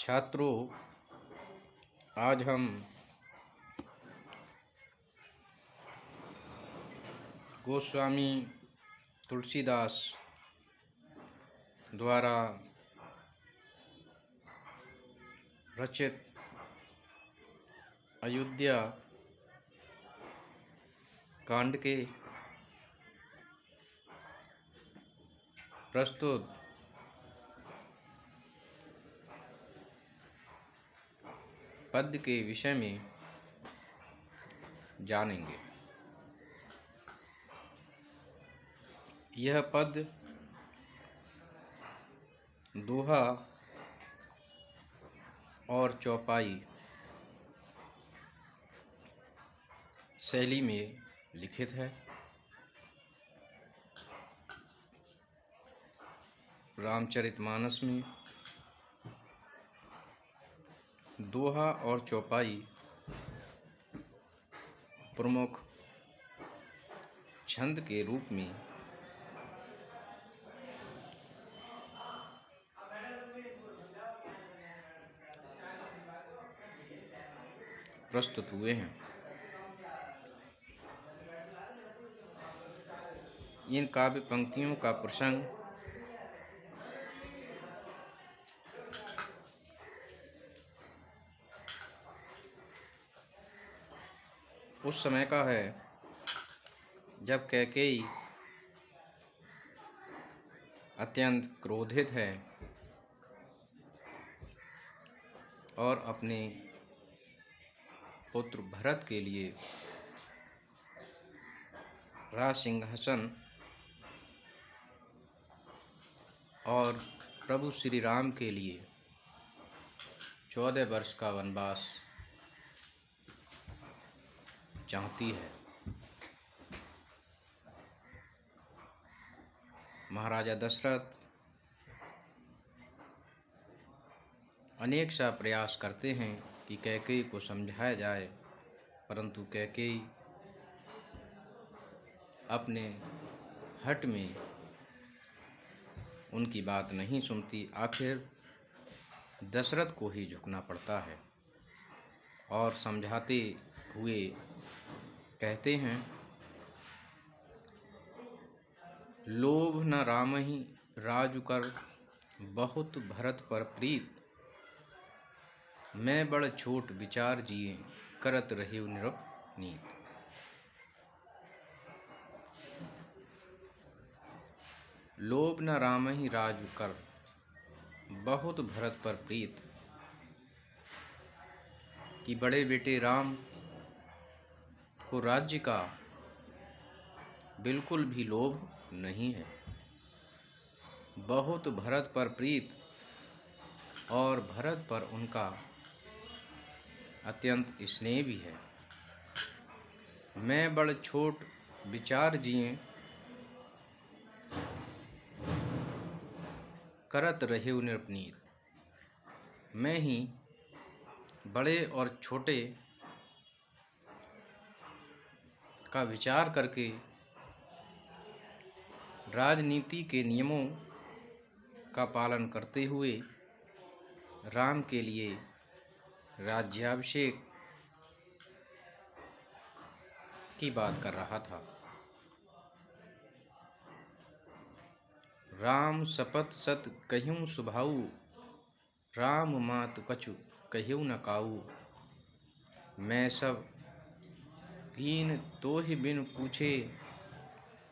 छात्रों, आज हम गोस्वामी तुलसीदास द्वारा रचित अयोध्या कांड के प्रस्तुत पद्य के विषय में जानेंगे। यह पद्य दोहा और चौपाई शैली में लिखित है। रामचरितमानस में दोहा और चौपाई प्रमुख छंद के रूप में प्रस्तुत हुए हैं। इन काव्य पंक्तियों का प्रसंग उस समय का है जब कैकेयी अत्यंत क्रोधित है और अपने पुत्र भरत के लिए राज सिंहासन और प्रभु श्री राम के लिए 14 वर्ष का वनवास चाहती है। महाराजा दशरथ अनेक सा प्रयास करते हैं कि कैकेयी को समझाया जाए, परंतु कैकेयी अपने हठ में उनकी बात नहीं सुनती। आखिर दशरथ को ही झुकना पड़ता है और समझाते हुए कहते हैं, लोभ न रामहि राजु कर, बहुत भरत पर प्रीत, मैं बड़ छोट विचार जिए, करत रहिउ निरपनीत। लोभ न रामहि राजु कर, बहुत भरत पर प्रीत, कि बड़े बेटे राम को राज्य का बिल्कुल भी लोभ नहीं है। बहुत भरत पर प्रीत, और भरत पर उनका अत्यंत स्नेह भी है। मैं बड़ छोट विचार जिए, करत रहिउ निरपनीत। मैं ही बड़े और छोटे का विचार करके राजनीति के नियमों का पालन करते हुए राम के लिए राज्याभिषेक की बात कर रहा था। राम शपथ सत कहिउ सुभाऊ, राम मातु कछु कहिउ न काऊ। मैं सब कीन तोहि बिन पूछे,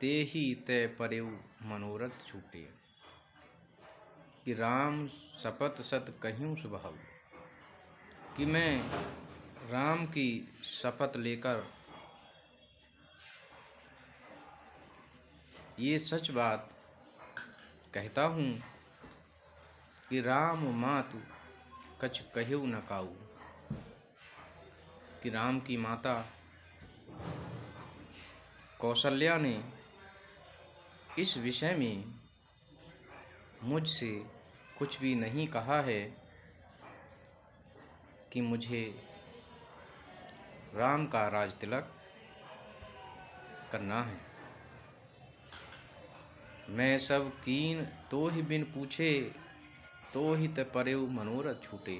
तेहि तय परेउ मनोरथ छूटे। कि राम शपथ सत कहिउ सुभाऊ, कि मैं राम की शपथ लेकर ये सच बात कहता हूँ कि राम मातु कछु कहिउ न काऊ, कि राम की माता कौशल्या ने इस विषय में मुझसे कुछ भी नहीं कहा है कि मुझे राम का राज तिलक करना है। मैं सब कीन तोहि बिन पूछे, तो ही ते परेउ मनोरथ छूटे।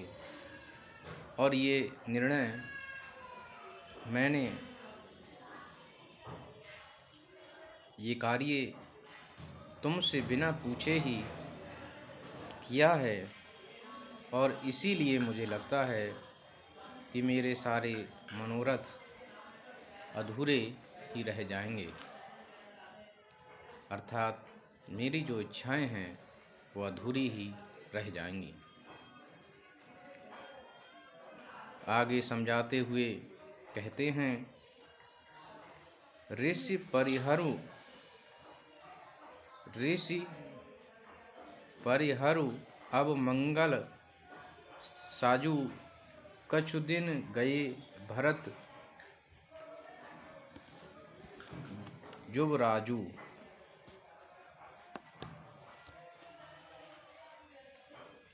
और ये निर्णय मैंने, ये कार्य तुमसे बिना पूछे ही किया है, और इसीलिए मुझे लगता है कि मेरे सारे मनोरथ अधूरे ही रह जाएंगे। अर्थात मेरी जो इच्छाएं हैं वो अधूरी ही रह जाएंगी। आगे समझाते हुए कहते हैं, ऋषि परिहरु अब मंगल साजू, कछु दिन गए भरत युवराजू।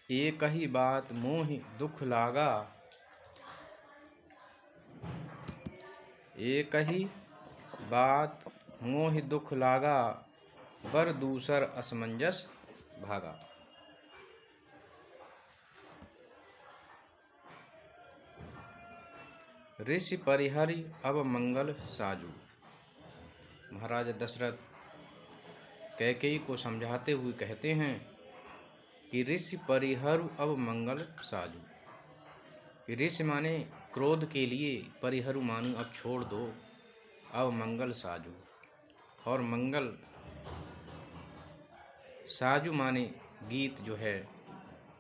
एक ही बात मोहि दुख लागा, एक ही बात मोहि दुख लागा, बर दूसर असमंजस भागा। ऋषि परिहरि अब मंगल साजू। महाराज दशरथ कैकेयी को समझाते हुए कहते हैं कि ऋषि परिहरु अब मंगल साजू। ऋषि माने क्रोध के लिए, परिहरु मानो अब छोड़ दो, अब मंगल साजू। और मंगल साजू माने गीत जो है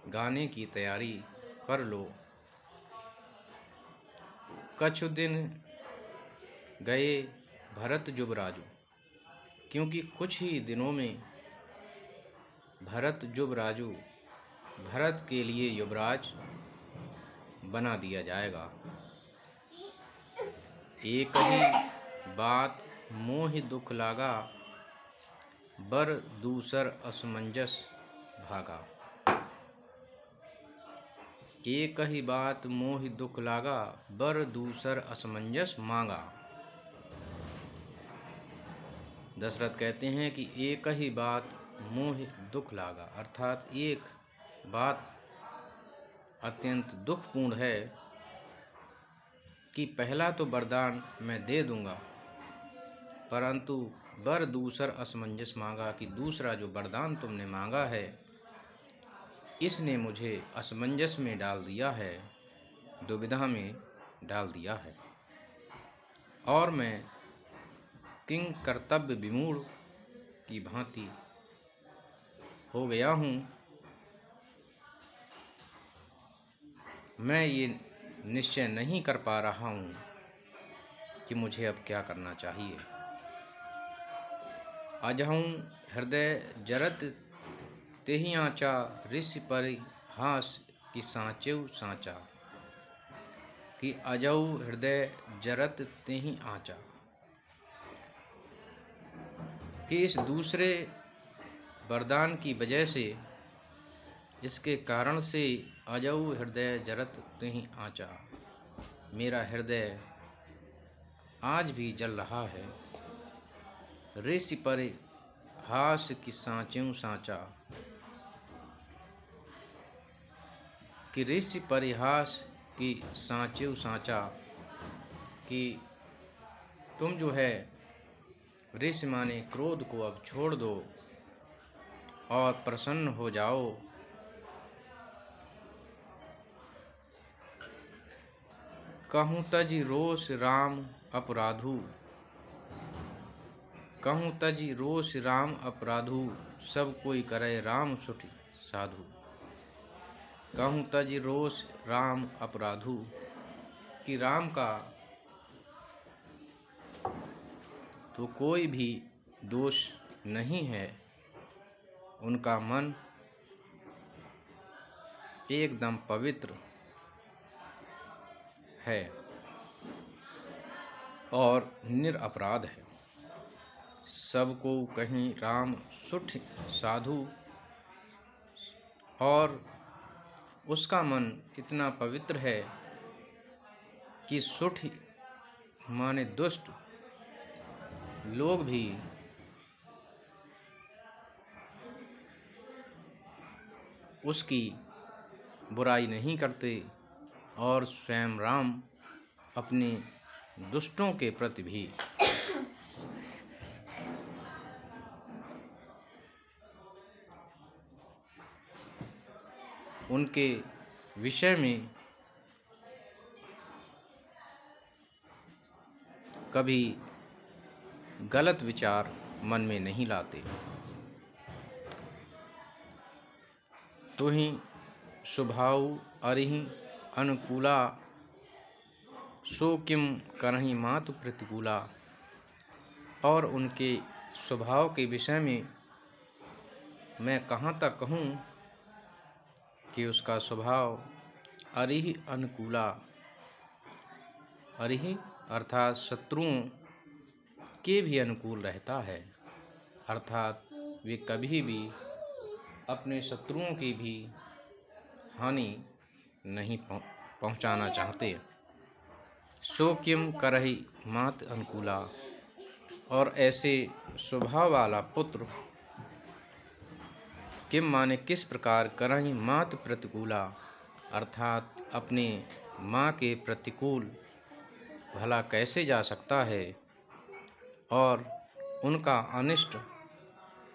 गाने की तैयारी कर लो। कछु दिन गए भरत युवराजू, क्योंकि कुछ ही दिनों में भरत युवराजू, भरत के लिए युवराज बना दिया जाएगा। एक ही बात मोहि दुख लागा, बर दूसर असमंजस भागा। एक ही बात मोहि दुख लागा, बर दूसर असमंजस मांगा। दशरथ कहते हैं कि एक ही बात मोहि दुख लागा, अर्थात एक बात अत्यंत दुखपूर्ण है कि पहला तो वरदान मैं दे दूंगा, परंतु बर दूसर असमंजस मांगा, कि दूसरा जो वरदान तुमने मांगा है इसने मुझे असमंजस में डाल दिया है, दुविधा में डाल दिया है, और मैं किंग कर्तव्य विमूढ़ की भांति हो गया हूँ। मैं ये निश्चय नहीं कर पा रहा हूँ कि मुझे अब क्या करना चाहिए। अजहूँ हृदय जरत तेहि आँचा, ऋषि परिहास कि साँचेउ साँचा। कि अजहू हृदय जरत तेहि आँचा, कि इस दूसरे वरदान की वजह से, इसके कारण से अजहू हृदय जरत तेहि आँचा, मेरा हृदय आज भी जल रहा है। ऋषि परिहास कि साँचेउ साँचा, कि ऋषि परिहास कि साँचेउ साँचा, कि तुम जो है ऋषि माने क्रोध को अब छोड़ दो और प्रसन्न हो जाओ। कहूँ तजि रोष राम अपराधु, कहूँ तजि रोष राम अपराधु, सब कोई करे राम सुठ साधु। कहूँ तजि रोष राम अपराधु, कि राम का तो कोई भी दोष नहीं है, उनका मन एकदम पवित्र है और निरपराध है। सबको कहीं राम सुठ साधु, और उसका मन इतना पवित्र है कि सुठ माने दुष्ट लोग भी उसकी बुराई नहीं करते और स्वयं राम अपने दुष्टों के प्रति भी उनके विषय में कभी गलत विचार मन में नहीं लाते। तुहि स्वभाव अरिहि अनुकूला, सो किम करहि मातु प्रतिकूला। और उनके स्वभाव के विषय में मैं कहाँ तक कहूँ कि उसका स्वभाव अरिहि अनुकूला, अरिहि अर्थात शत्रुओं के भी अनुकूल रहता है, अर्थात वे कभी भी अपने शत्रुओं की भी हानि नहीं पहुंचाना चाहते। सो किम करहि मात अनुकूला, और ऐसे स्वभाव वाला पुत्र, किम माने किस प्रकार, करहि मात प्रतिकूला अर्थात अपने माँ के प्रतिकूल भला कैसे जा सकता है और उनका अनिष्ट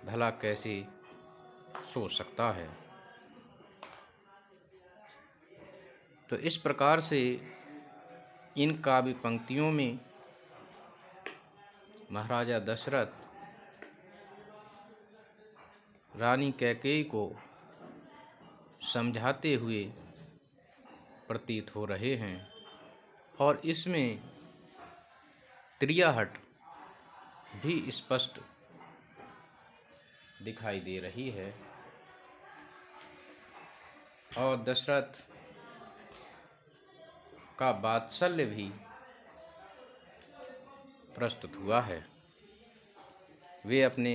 भला कैसे सोच सकता है। तो इस प्रकार से इन काव्य पंक्तियों में महाराजा दशरथ रानी कैकेयी को समझाते हुए प्रतीत हो रहे हैं और इसमें त्रियाहट भी स्पष्ट दिखाई दे रही है और दशरथ का वात्सल्य भी प्रस्तुत हुआ है। वे अपने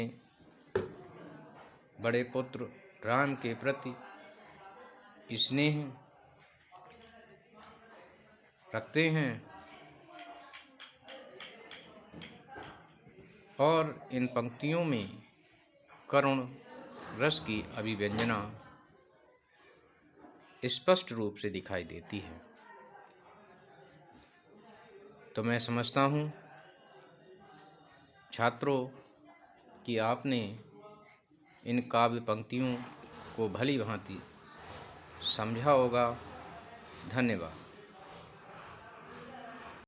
बड़े पुत्र राम के प्रति स्नेह रखते हैं और इन पंक्तियों में करुण रस की अभिव्यंजना स्पष्ट रूप से दिखाई देती है। तो मैं समझता हूँ छात्रों कि आपने इन काव्य पंक्तियों को भली भांति समझा होगा। धन्यवाद।